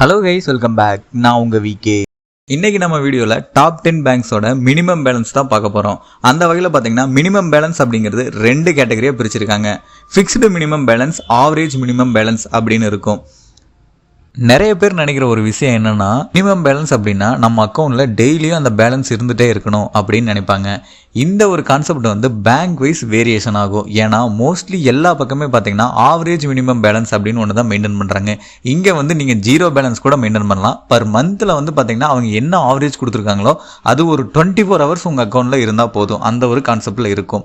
Hello guys, welcome back. நான் உங்கள் VK. இன்றைக்கி நம்ம வீடியோவில் டாப் 10 பேங்க்ஸோட மினிமம் பேலன்ஸ் தான் பார்க்க போகிறோம். அந்த வகையில் பார்த்தீங்கன்னா மினிமம் பேலன்ஸ் அப்படிங்கிறது 2 கேட்டகரியாக பிரிச்சிருக்காங்க. Fixed minimum balance, average minimum balance அப்படின்னு இருக்கும். நிறைய பேர் நினைக்கிற ஒரு விஷயம் என்னன்னா, மினிமம் பேலன்ஸ் அப்படின்னா நம்ம அக்கௌண்ட்டில் டெய்லியும் அந்த பேலன்ஸ் இருந்துகிட்டே இருக்கணும் அப்படின்னு நினைப்பாங்க. இந்த ஒரு கான்செப்ட் வந்து பேங்க் வைஸ் வேரியேஷன் ஆகும். ஏன்னா மோஸ்ட்லி எல்லா பக்கமே பார்த்தீங்கன்னா ஆவரேஜ் மினிமம் பேலன்ஸ் அப்படின்னு ஒன்று தான் மெயின்டைன் பண்ணுறாங்க. இங்கே வந்து நீங்கள் 0 பேலன்ஸ் கூட மெயின்டைன் பண்ணலாம். பர் மந்தில் வந்து பார்த்தீங்கன்னா அவங்க என்ன ஆவரேஜ் கொடுத்துருக்காங்களோ அது ஒரு 24 ஹவர்ஸ் உங்கள் அக்கௌண்ட்டில் இருந்தால் போதும். அந்த ஒரு கான்செப்டில் இருக்கும்.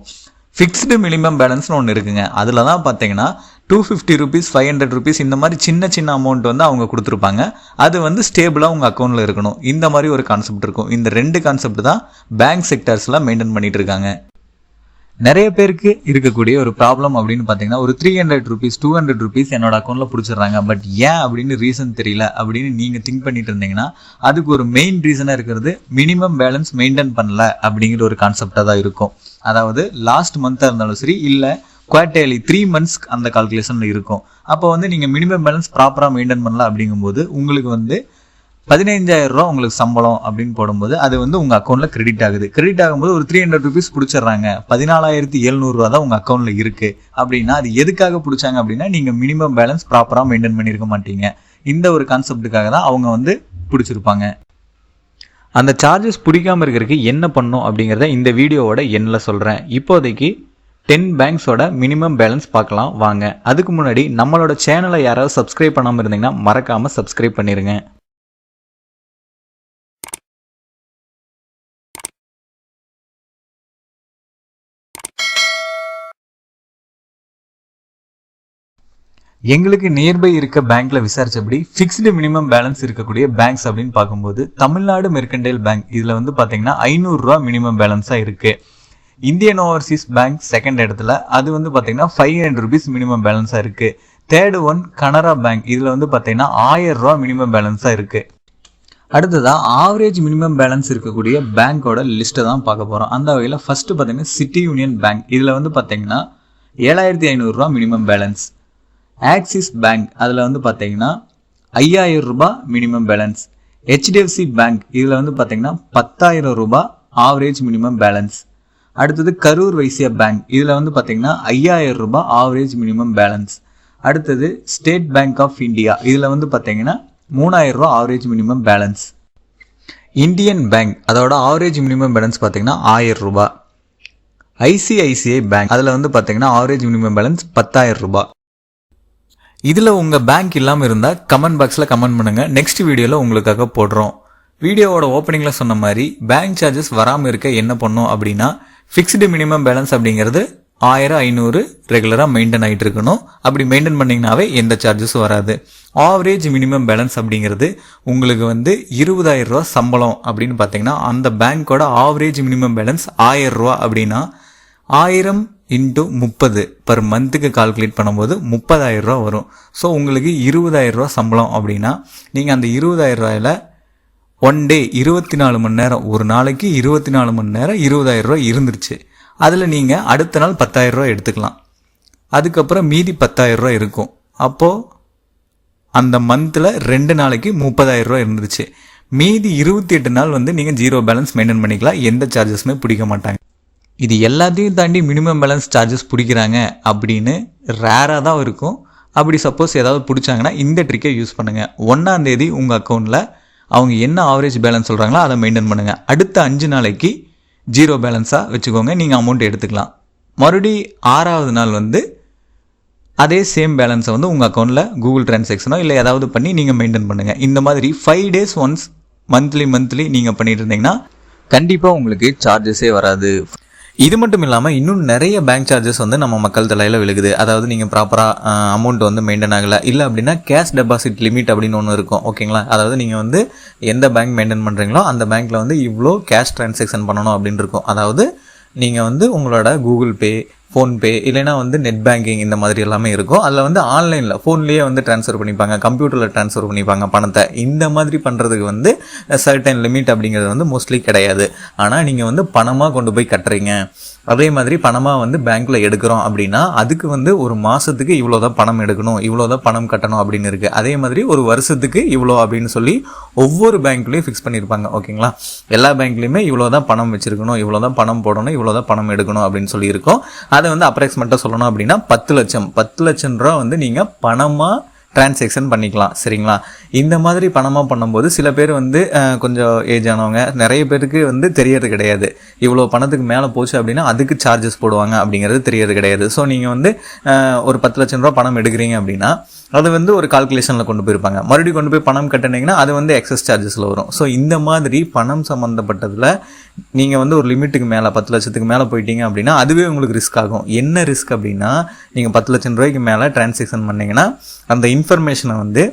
ஃபிக்ஸ்டு மினிமம் பேலன்ஸ்னு ஒன்று இருக்குங்க. அதில் தான் பார்த்தீங்கன்னா 250 ருபீஸ், 500 ருபீஸ் இந்த மாதிரி சின்ன சின்ன அமௌண்ட் வந்து அவங்க கொடுத்துருப்பாங்க. அது வந்து ஸ்டேபிளாக உங்கள் அக்கௌண்ட்டில் இருக்கணும். இந்த மாதிரி ஒரு கான்செப்ட் இருக்கும். இந்த 2 கான்செப்ட் தான் பேங்க் செக்டர்ஸில் மெயின்டைன் பண்ணிட்டு இருக்காங்க. நிறைய பேருக்கு இருக்கக்கூடிய ஒரு ப்ராப்ளம் அப்படின்னு பார்த்தீங்கன்னா, ஒரு 300 ருபீஸ், 200 ருபீஸ் என்னோட அக்கௌண்ட்டில் பிடிச்சிடுறாங்க. பட் ஏன் அப்படின்னு ரீசன் தெரியல அப்படின்னு நீங்கள் திங்க் பண்ணிட்டு இருந்தீங்கன்னா, அதுக்கு ஒரு மெயின் ரீசனாக இருக்கிறது மினிமம் பேலன்ஸ் மெயின்டைன் பண்ணல அப்படிங்கிற ஒரு கான்செப்டாக தான் இருக்கும். அதாவது லாஸ்ட் மந்த்தாக இருந்தாலும் சரி, இல்லை குவார்டர்லி 3 months அந்த கால்குலேஷனில் இருக்கும். அப்போ வந்து நீங்கள் மினிமம் பேலன்ஸ் ப்ராப்பராக மெயின்டைன் பண்ணல அப்படிங்கும்போது உங்களுக்கு வந்து 15,000 ரூபா உங்களுக்கு சம்பளம் அப்படின்னு போடும்போது அது வந்து உங்கள் அக்கௌண்ட்டில் கிரெடிட் ஆகுது. கிரெடிட் ஆகும்போது ஒரு 300 ருபீஸ் பிடிச்சிடுறாங்க. 14,700 ரூபா தான் உங்கள் அக்கௌண்ட்டில் இருக்குது அப்படின்னா அது எதுக்காக பிடிச்சாங்க அப்படின்னா, நீங்கள் மினிமம் பேலன்ஸ் ப்ராப்பராக மெயின்டைன் பண்ணியிருக்க மாட்டீங்க. இந்த ஒரு கான்செப்டுக்காக தான் அவங்க வந்து பிடிச்சிருப்பாங்க. அந்த சார்ஜஸ் பிடிக்காமல் இருக்கிறதுக்கு என்ன பண்ணும் அப்படிங்கிறத இந்த வீடியோவோட எண்ணில் சொல்கிறேன். இப்போதைக்கு 10 பேங்க்ஸோட மினிமம் பேலன்ஸ் பார்க்கலாம் வாங்க. அதுக்கு முன்னாடி நம்மளோட சேனலை யாராவது சப்ஸ்கிரைப் பண்ணாமல் இருந்தீங்கன்னா மறக்காமல் சப்ஸ்கிரைப் பண்ணிடுங்க. எங்களுக்கு நியர்பை இருக்க பேங்க்ல விசாரிச்சபடி ஃபிக்ஸ்டு மினிமம் பேலன்ஸ் இருக்கக்கூடிய பேங்க்ஸ் அப்படின்னு பார்க்கும்போது தமிழ்நாடு மெர்கன்டைல் பேங்க் இதில் வந்து பார்த்தீங்கன்னா 500 ரூபா மினிமம் பேலன்ஸாக இருக்கு. இந்தியன் ஓவர்சீஸ் பேங்க் செகண்ட் இடத்துல, அது வந்து பார்த்தீங்கன்னா 500 ருபீஸ் மினிமம் பேலன்ஸாக இருக்கு. தேர்ட் ஒன் கனரா பேங்க், இதில் வந்து பார்த்தீங்கன்னா 1000 ரூபா மினிமம் பேலன்ஸாக இருக்கு. அடுத்ததா ஆவரேஜ் மினிமம் பேலன்ஸ் இருக்கக்கூடிய பேங்கோட லிஸ்ட்டை தான் பார்க்க போகிறோம். அந்த வகையில் ஃபர்ஸ்ட் பார்த்தீங்கன்னா சிட்டி யூனியன் பேங்க், இதில் வந்து பார்த்தீங்கன்னா 7,500 ரூபா மினிமம் பேலன்ஸ். ஆக்சிஸ் பேங்க், அதில் வந்து பார்த்தீங்கன்னா 5,000 ரூபாய் மினிமம் பேலன்ஸ். ஹெச்டிஎஃப்சி பேங்க், இதில் வந்து பார்த்தீங்கன்னா 10,000 ரூபாய் ஆவரேஜ் மினிமம் பேலன்ஸ். அடுத்தது கரூர் வைசியா பேங்க், இதில் வந்து பார்த்தீங்கன்னா 5,000 ரூபாய் ஆவரேஜ் மினிமம் பேலன்ஸ். அடுத்தது ஸ்டேட் பேங்க் ஆஃப் இந்தியா, இதில் வந்து பார்த்தீங்கன்னா 3,000 ரூபாய் average minimum balance. Indian bank, அதோட ஆவரேஜ் மினிமம் பேலன்ஸ் பார்த்தீங்கன்னா 1000 ரூபாய். ஐசிஐசிஐ பேங்க், அதில் வந்து பார்த்தீங்கன்னா ஆவரேஜ் மினிமம் பேலன்ஸ் 10,000 ரூபாய். இதில் உங்கள் பேங்க் இல்லாமல் இருந்தால் கமெண்ட் பாக்ஸில் கமெண்ட் பண்ணுங்கள். நெக்ஸ்ட் வீடியோவில் உங்களுக்காக போடுறோம். வீடியோவோட ஓப்பனிங்கில் சொன்ன மாதிரி பேங்க் சார்ஜஸ் வராமல் இருக்க என்ன பண்ணும் அப்படின்னா, ஃபிக்ஸ்டு மினிமம் பேலன்ஸ் அப்படிங்கிறது 1,500 ரெகுலராக மெயின்டைன் ஆகிட்டு இருக்கணும். அப்படி மெயின்டைன் பண்ணிங்கனாவே எந்த சார்ஜஸும் வராது. ஆவரேஜ் மினிமம் பேலன்ஸ் அப்படிங்கிறது உங்களுக்கு வந்து 20,000 ரூபா சம்பளம் அப்படின்னு பார்த்தீங்கன்னா, அந்த பேங்க்கோட ஆவரேஜ் மினிமம் பேலன்ஸ் 1,000 ரூபா அப்படின்னா 1000 × 30 பர் மந்த்துக்கு கால்குலேட் பண்ணும்போது 30,000 ரூபா வரும். ஸோ உங்களுக்கு 20,000 ரூபா சம்பளம் அப்படின்னா நீங்கள் அந்த 20,000 ரூபாயில் ஒன் டே 24 மணி நேரம், ஒரு நாளைக்கு 24 மணி நேரம் 20,000 ரூபா இருந்துருச்சு. அதில் நீங்கள் அடுத்த நாள் 10,000 ரூபா எடுத்துக்கலாம். அதுக்கப்புறம் மீதி 10,000 ரூபா இருக்கும். அப்போது அந்த மந்தில் 2 நாளைக்கு 30,000 ரூபா இருந்துருச்சு. மீதி 28 நாள் வந்து நீங்கள் 0 பேலன்ஸ் மெயின்டைன் பண்ணிக்கலாம். எந்த சார்ஜஸுமே பிடிக்க மாட்டாங்க. இது எல்லாத்தையும் தாண்டி மினிமம் பேலன்ஸ் சார்ஜஸ் பிடிக்கிறாங்க அப்படின்னு ரேராக தான் இருக்கும். அப்படி சப்போஸ் ஏதாவது பிடிச்சாங்கன்னா இந்த ட்ரிக்கை யூஸ் பண்ணுங்கள். 1ஆம் தேதி உங்கள் அக்கௌண்ட்டில் அவங்க என்ன ஆவரேஜ் பேலன்ஸ் சொல்கிறாங்களோ அதை மெயின்டைன் பண்ணுங்கள். அடுத்த 5 நாளைக்கு 0 பேலன்ஸாக வச்சுக்கோங்க. நீங்கள் அமௌண்ட் எடுத்துக்கலாம். மறுபடி 6ஆவது நாள் வந்து அதே சேம் பேலன்ஸை வந்து உங்கள் அக்கௌண்ட்டில் கூகுள் டிரான்சாக்ஷனோ இல்லை ஏதாவது பண்ணி நீங்கள் மெயின்டைன் பண்ணுங்கள். இந்த மாதிரி 5 days ஒன்ஸ் மந்த்லி நீங்கள் பண்ணிட்டு இருந்தீங்கன்னா கண்டிப்பாக உங்களுக்கு சார்ஜஸே வராது. இது மட்டும் இல்லாமல் இன்னும் நிறைய பேங்க் சார்ஜஸ் வந்து நம்ம மக்கள் தலையில் விழுகுது. அதாவது நீங்கள் ப்ராப்பராக அமௌண்ட் வந்து மெயின்டைன் ஆகலை, இல்லை அப்படின்னா கேஷ் டெபாசிட் லிமிட் அப்படின்னு ஒன்று இருக்கும். ஓகேங்களா? அதாவது நீங்கள் வந்து எந்த பேங்க் மெயின்டைன் பண்ணுறீங்களோ அந்த பேங்க்கில் வந்து இவ்வளோ கேஷ் டிரான்சாக்ஷன் பண்ணணும் அப்படின்னு இருக்கும். அதாவது நீங்கள் வந்து உங்களோட கூகுள் பே, ஃபோன்பே இல்லைனா வந்து நெட் பேங்கிங் இந்த மாதிரி எல்லாமே இருக்கும். அதில் வந்து ஆன்லைனில் ஃபோன்லேயே வந்து ட்ரான்ஸ்ஃபர் பண்ணிப்பாங்க, கம்ப்யூட்டரில் ட்ரான்ஸ்ஃபர் பண்ணிப்பாங்க பணத்தை. இந்த மாதிரி பண்ணுறதுக்கு வந்து சர்டன் லிமிட் அப்படிங்கிறது வந்து மோஸ்ட்லி கிடையாது. ஆனால் நீங்கள் வந்து பணமாக கொண்டு போய் கட்டுறீங்க, அதே மாதிரி பணமாக வந்து பேங்க்ல எடுக்கிறோம் அப்படின்னா அதுக்கு வந்து ஒரு மாசத்துக்கு இவ்வளோதான் பணம் எடுக்கணும், இவ்வளோதான் பணம் கட்டணும் அப்படின்னு இருக்கு. அதே மாதிரி ஒரு வருஷத்துக்கு இவ்வளோ அப்படின்னு சொல்லி ஒவ்வொரு பேங்க்லயும் ஃபிக்ஸ் பண்ணியிருப்பாங்க. ஓகேங்களா, எல்லா பேங்க்லயுமே இவ்வளோதான் பணம் வச்சிருக்கணும், இவ்வளோதான் பணம் போடணும், இவ்வளோதான் பணம் எடுக்கணும் அப்படின்னு சொல்லி இருக்கும். அதை வந்து அப்ராக்சிமேட்டா சொல்லணும் அப்படின்னா 10 லட்சம் ரூபா வந்து நீங்க பணமா டிரான்சாக்ஷன் பண்ணிக்கலாம். சரிங்களா, இந்த மாதிரி பணமாக பண்ணும்போது சில பேர் வந்து கொஞ்சம் ஏஜ் ஆனவங்க, நிறைய பேருக்கு வந்து தெரியறது கிடையாது. இவ்வளோ பணத்துக்கு மேலே போச்சு அப்படின்னா அதுக்கு சார்ஜஸ் போடுவாங்க அப்படிங்கிறது தெரியறது கிடையாது. ஸோ நீங்கள் வந்து ஒரு 10 லட்சம் ரூபா பணம் எடுக்கிறீங்க அப்படின்னா அது வந்து ஒரு கால்குலேஷனில் கொண்டு போயிருப்பாங்க. மறுபடியும் கொண்டு போய் பணம் கட்டினீங்கன்னா அது வந்து எக்ஸஸ் சார்ஜஸில் வரும். ஸோ இந்த மாதிரி பணம் சம்மந்தப்பட்டதில் நீங்கள் வந்து ஒரு லிமிட்டுக்கு மேலே 10 லட்சத்துக்கு மேலே போயிட்டீங்க அப்படின்னா அதுவே உங்களுக்கு ரிஸ்க் ஆகும். என்ன ரிஸ்க் அப்படின்னா, நீங்கள் 10 லட்சம் ரூபாய்க்கு மேலே டிரான்சாக்ஷன் பண்ணிங்கன்னா அந்த இன்ஃபர்மேஷனை வந்து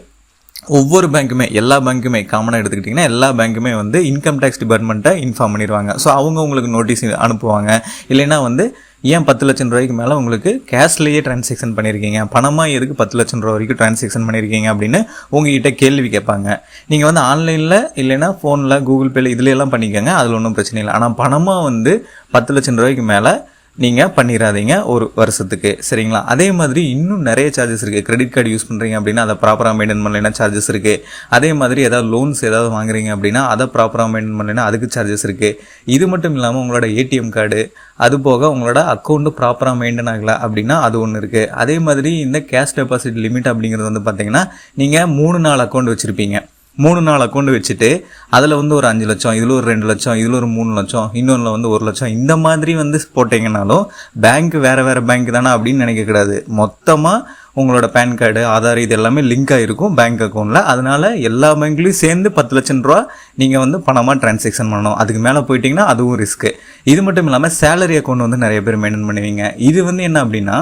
ஒவ்வொரு பேங்க்குமே, எல்லா பேங்க்குமே காமனாக எடுத்துக்கிட்டிங்கன்னா எல்லா பேங்க்குமே வந்து இன்கம் டேக்ஸ் டிபார்ட்மெண்ட்டை இன்ஃபார்ம் பண்ணிடுவாங்க. ஸோ அவங்க உங்களுக்கு நோட்டீஸ் அனுப்புவாங்க. இல்லைன்னா வந்து ஏன் 10 லட்சம் ரூபாய்க்கு மேலே உங்களுக்கு கேஷ்லேயே டிரான்சாக்ஷன் பண்ணியிருக்கீங்க, பணமாக எதுக்கு 10 லட்சம் ரூபா வரைக்கும் டிரான்சாக்ஷன் பண்ணியிருக்கீங்க அப்படின்னு உங்ககிட்ட கேள்வி கேட்பாங்க. நீங்கள் வந்து ஆன்லைனில் இல்லைன்னா ஃபோனில் கூகுள் பேல இதுல எல்லாம் பண்ணிக்கோங்க, அதில் ஒன்றும் பிரச்சனை இல்லை. ஆனால் பணமாக வந்து 10 லட்சம் ரூபாய்க்கு மேலே நீங்கள் பண்ணிடாதீங்க ஒரு வருஷத்துக்கு. சரிங்களா, அதே மாதிரி இன்னும் நிறைய சார்ஜஸ் இருக்குது. கிரெடிட் கார்டு யூஸ் பண்ணுறீங்க அப்படின்னா அதை ப்ராப்பராக மெயின்டைன் பண்ணலைன்னா சார்ஜஸ் இருக்குது. அதே மாதிரி ஏதாவது லோன்ஸ் ஏதாவது வாங்குறீங்க அப்படின்னா அதை ப்ராப்பராக மெயின்டைன் பண்ணலைன்னா அதுக்கு சார்ஜஸ் இருக்குது. இது மட்டும் இல்லாமல் உங்களோட ஏடிஎம் கார்டு, அது போக உங்களோட அக்கௌண்ட்டு ப்ராப்பராக மெயின்டைன் ஆகலை அப்படின்னா அது ஒன்று இருக்குது. அதே மாதிரி இந்த கேஷ் டெபாசிட் லிமிட் அப்படிங்கிறது வந்து பார்த்தீங்கன்னா நீங்கள் 3-4 அக்கௌண்ட் வச்சுருப்பீங்க. 3-4 அக்கௌண்ட் வச்சுட்டு அதில் வந்து ஒரு 5 லட்சம், இதில் ஒரு 2 லட்சம், இதில் ஒரு 3 லட்சம், இன்னொன்றில் வந்து 1 லட்சம், இந்த மாதிரி வந்து போட்டிங்கனாலும் பேங்க் வேறு பேங்க் தானே அப்படின்னு நினைக்கக்கூடாது. மொத்தமாக உங்களோட பேன் கார்டு, ஆதார் இது எல்லாமே லிங்க் ஆகிருக்கும் பேங்க் அக்கௌண்ட்டில். அதனால எல்லா பேங்க்லேயும் சேர்ந்து 10 லட்சம் ரூபா நீங்கள் வந்து பணமாக டிரான்சாக்ஷன் பண்ணணும். அதுக்கு மேலே போயிட்டீங்கன்னா அதுவும் ரிஸ்க்கு. இது மட்டும் இல்லாமல் சேலரி அக்கௌண்ட் வந்து நிறைய பேர் மெயின்டைன் பண்ணுவீங்க. இது வந்து என்ன அப்படின்னா,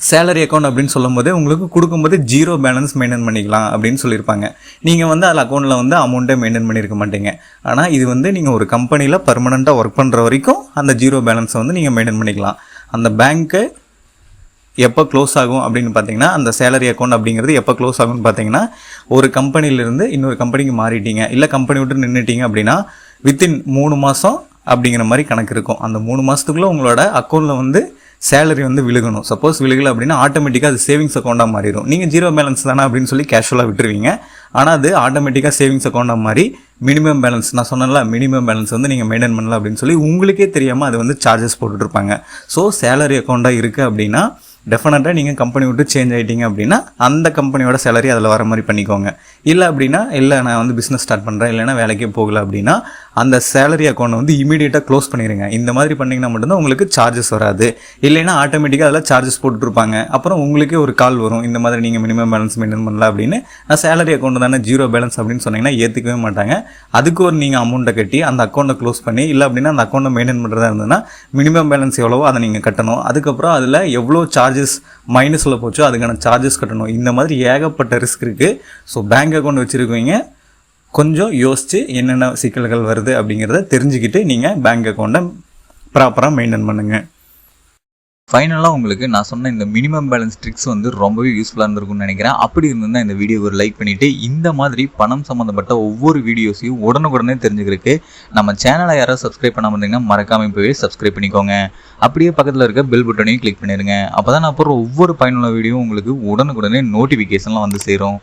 சேலரி அக்கௌண்ட் அப்படின்னு சொல்லும் போது உங்களுக்கு கொடுக்கும்போது 0 பேலன்ஸ் மெயின்டைன் பண்ணிக்கலாம் அப்படின்னு சொல்லியிருப்பாங்க. நீங்கள் வந்து அதில் அக்கௌண்ட்டில் வந்து அமௌண்ட்டே மெயின்டைன் பண்ணியிருக்க மாட்டீங்க. ஆனால் இது வந்து நீங்கள் ஒரு கம்பெனியில் பர்மனெண்ட்டாக ஒர்க் பண்ணுற வரைக்கும் அந்த 0 பேலன்ஸை வந்து நீங்கள் மெயின்டைன் பண்ணிக்கலாம். அந்த பேங்க்கு எப்போ க்ளோஸ் ஆகும் அப்படின்னு பார்த்தீங்கன்னா, அந்த சேலரி அக்கௌண்ட் அப்படிங்கிறது எப்போ க்ளோஸ் ஆகும்னு பார்த்தீங்கன்னா, ஒரு கம்பெனிலேருந்து இன்னொரு கம்பெனிக்கு மாறிட்டீங்க, இல்லை கம்பெனி விட்டு நின்றுட்டீங்க அப்படின்னா வித்தின் 3 மாதம் அப்படிங்கிற மாதிரி கணக்கு இருக்கும். அந்த 3 மாதத்துக்குள்ளே உங்களோட அக்கௌண்ட்டில் வந்து சேலரி வந்து விழுகணும். சப்போஸ் விழுகலை அப்படின்னா ஆட்டோமேட்டிக்காக அது சேவிங்ஸ் அக்கௌண்ட்டாக மாறிடும். நீங்கள் 0 பேலன்ஸ் தானே அப்படின்னு சொல்லி கேஷுவலாக விட்டுருவீங்க. ஆனால் அது ஆட்டோமேட்டிக்காக சேவிங்ஸ் அக்கௌண்ட்டாக மாறி மினிமம் பேலன்ஸ், நான் சொன்னல மினிமம் பேலன்ஸ் வந்து நீங்கள் மெயின்டைன் பண்ணல அப்படின்னு சொல்லி உங்களுக்கே தெரியாமல் அது வந்து சார்ஜஸ் போட்டுட்ருப்பாங்க. ஸோ சேலரி அக்கௌண்ட்டாக இருக்குது அப்படின்னா டெஃபினட்டாக நீங்கள் கம்பெனி விட்டு சேஞ்ச் ஆகிட்டீங்க அப்படின்னா அந்த கம்பெனியோட சேலரி அதில் வர மாதிரி பண்ணிக்கோங்க. இல்லை அப்படின்னா இல்லை நான் வந்து பிஸ்னஸ் ஸ்டார்ட் பண்ணுறேன், இல்லைனா வேலைக்கே போகலை அப்படின்னா அந்த சேலரி அக்கௌண்ட்டை வந்து இமீடியட்டாக க்ளோஸ் பண்ணிடுங்க. இந்த மாதிரி பண்ணிங்கன்னா மட்டும்தான் உங்களுக்கு சார்ஜஸ் வராது. இல்லைன்னா ஆட்டோமேட்டிக்காக அதில் சார்ஜஸ் போட்டுருப்பாங்க. அப்புறம் உங்களுக்கே ஒரு கால் வரும், இந்த மாதிரி நீங்கள் மினிமம் பேலன்ஸ் மெயின்டைன் பண்ணல அப்படின்னு. நான் சேலரி அக்கௌண்ட் தானே 0 பேலன்ஸ் அப்படின்னு சொன்னீங்கன்னா ஏற்றுக்கவே மாட்டாங்க. அதுக்கு ஒரு நீங்கள் அமௌண்ட்டை கட்டி அந்த அக்கௌண்ட்டை க்ளோஸ் பண்ணி, இல்லை அப்படின்னா அந்த அக்கௌண்ட்டை மெயின்டைன் பண்ணுறதா இருந்ததுன்னா மினிமம் பேலன்ஸ் எவ்வளவோ அதை நீங்கள் கட்டணும். அதுக்கப்புறம் அதில் எவ்வளோ சார்ஜஸ் மைனஸில் போச்சோ அதுக்கான சார்ஜஸ் கட்டணும். இந்த மாதிரி ஏகப்பட்ட ரிஸ்க் இருக்குது. ஸோ பேங்க் அக்கௌண்ட் வச்சுருக்கீங்க, கொஞ்சம் யோசித்து என்னென்ன சிக்கல்கள் வருது அப்படிங்கிறத தெரிஞ்சுக்கிட்டு நீங்கள் பேங்க் அக்கௌண்ட்டை ப்ராப்பராக மெயின்டைன் பண்ணுங்கள். ஃபைனலாக உங்களுக்கு நான் சொன்ன இந்த மினிமம் பேலன்ஸ் ட்ரிக்ஸ் வந்து ரொம்பவே யூஸ்ஃபுல்லாக இருந்திருக்கும்னு நினைக்கிறேன். அப்படி இருந்திருந்தால் இந்த வீடியோ ஒரு லைக் பண்ணிவிட்டு இந்த மாதிரி பணம் சம்மந்தப்பட்ட ஒவ்வொரு வீடியோஸையும் உடனுக்குடனே தெரிஞ்சுக்கிறதுக்கு நம்ம சேனலை யாராவது சப்ஸ்கிரைப் பண்ணாமல் இருந்தீங்கன்னா மறக்காமல் போய் சப்ஸ்கிரைப் பண்ணிக்கோங்க. அப்படியே பக்கத்தில் இருக்க பெல் பட்டனையும் கிளிக் பண்ணிடுங்க. அப்போ தான் நான் போகிற ஒவ்வொரு பயனுள்ள வீடியோ உங்களுக்கு உடனுக்குடனே நோட்டிஃபிகேஷன்லாம் வந்து சேரும்.